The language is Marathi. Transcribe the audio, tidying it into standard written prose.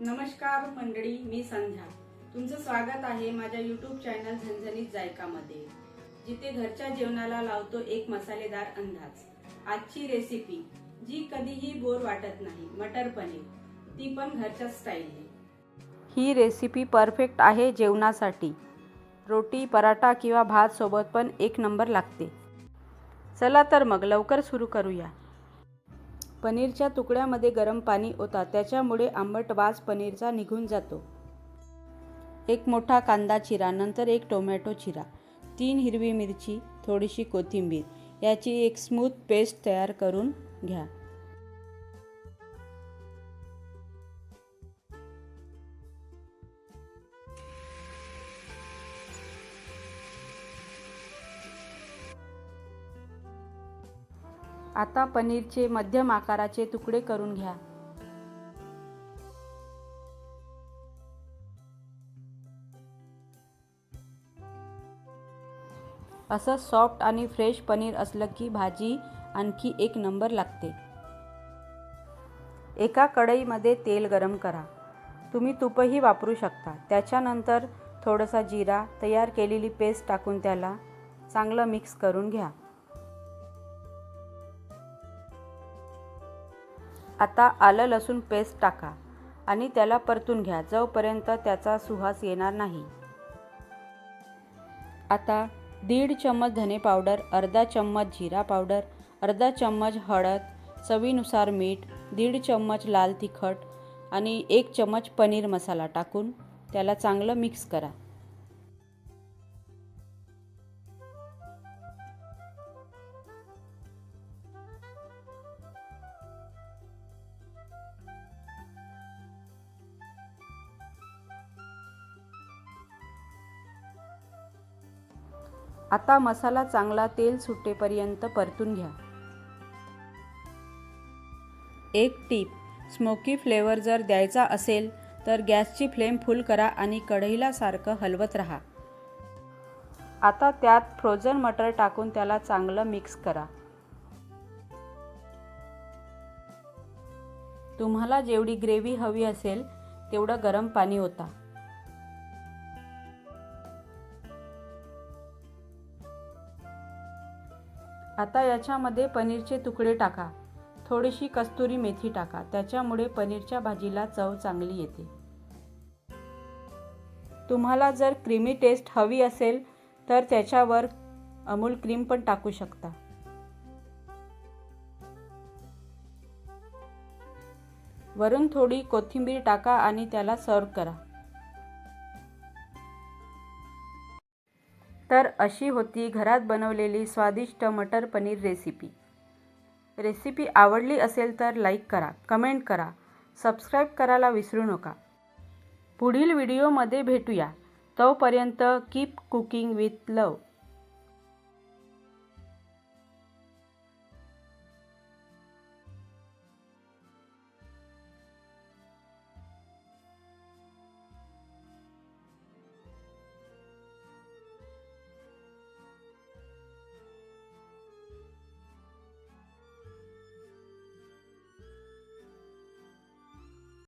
नमस्कार मंडळी, मी संध्या. तुमचं स्वागत आहे माझ्या YouTube चॅनल झणझणीत जायकामध्ये, जिथे घरच्या जेवणाला लावतो एक मसालेदार अंदाज. आजची रेसिपी जी कधीही बोर वाटत नाही, मटर पनीर, ती पण घरच्या स्टाईलने. ही रेसिपी परफेक्ट आहे जेवणासाठी. रोटी, पराठा किंवा भात सोबत पण एक नंबर लागते. चला तर मग लवकर सुरू करूया. पनीरच्या तुकड्यामध्ये गरम पाणी ओता, त्याच्यामुळे आंबट वास पनीरचा निघून जातो. एक मोठा कांदा चिरा, नंतर एक टोमॅटो चिरा, 3 हिरवी मिरची, थोडीशी कोथिंबीर, याची एक स्मूथ पेस्ट तयार करून घ्या. आता पनीरचे मध्यम आकाराचे तुकडे करून घ्या. असं सॉफ्ट आणि फ्रेश पनीर असलं की भाजी आणखी एक नंबर लागते. एका कढईमध्ये तेल गरम करा. तुम्ही तूपही वापरू शकता. त्याच्यानंतर थोडासा जिरा, तयार केलेली पेस्ट टाकून त्याला चांगलं मिक्स करून घ्या. आता आलं लसूण पेस्ट टाका आणि त्याला परतून घ्या जोपर्यंत त्याचा सुवास येणार नाही. आता 1.5 चम्मच धने पावडर, अर्धा चम्मच जिरा पावडर, अर्धा चम्मच हळद, चवीनुसार मीठ, 1.5 चम्मच लाल तिखट आणि 1 चम्मच पनीर मसाला टाकून त्याला चांगलं मिक्स करा. आता मसाला चांगला तेल सुटेपर्यंत परतून घ्या. एक टीप, स्मोकी फ्लेवर जर द्यायचा असेल तर गॅसची फ्लेम फुल करा आणि कढईला सारखं हलवत राहा. आता त्यात फ्रोझन मटर टाकून त्याला चांगलं मिक्स करा. तुम्हाला जेवढी ग्रेव्ही हवी असेल तेवढं गरम पाणी ओता. आता याच्यामध्ये पनीरचे तुकडे टाका. थोडीशी कस्तुरी मेथी टाका, त्याच्यामुळे पनीरच्या भाजीला चव चांगली येते. तुम्हाला जर क्रीमी टेस्ट हवी असेल तर त्याच्यावर अमूल क्रीम पण टाकू शकता. वरून थोडी कोथिंबीर टाका आणि त्याला सर्व करा. तर अशी होती घरात बनवलेली स्वादिष्ट मटर पनीर रेसिपी. रेसिपी आवडली असेल तर लाईक करा, कमेंट करा, सबस्क्राईब करायला विसरू नका. पुढील व्हिडिओमध्ये भेटूया. तोपर्यंत कीप कुकिंग विथ लव.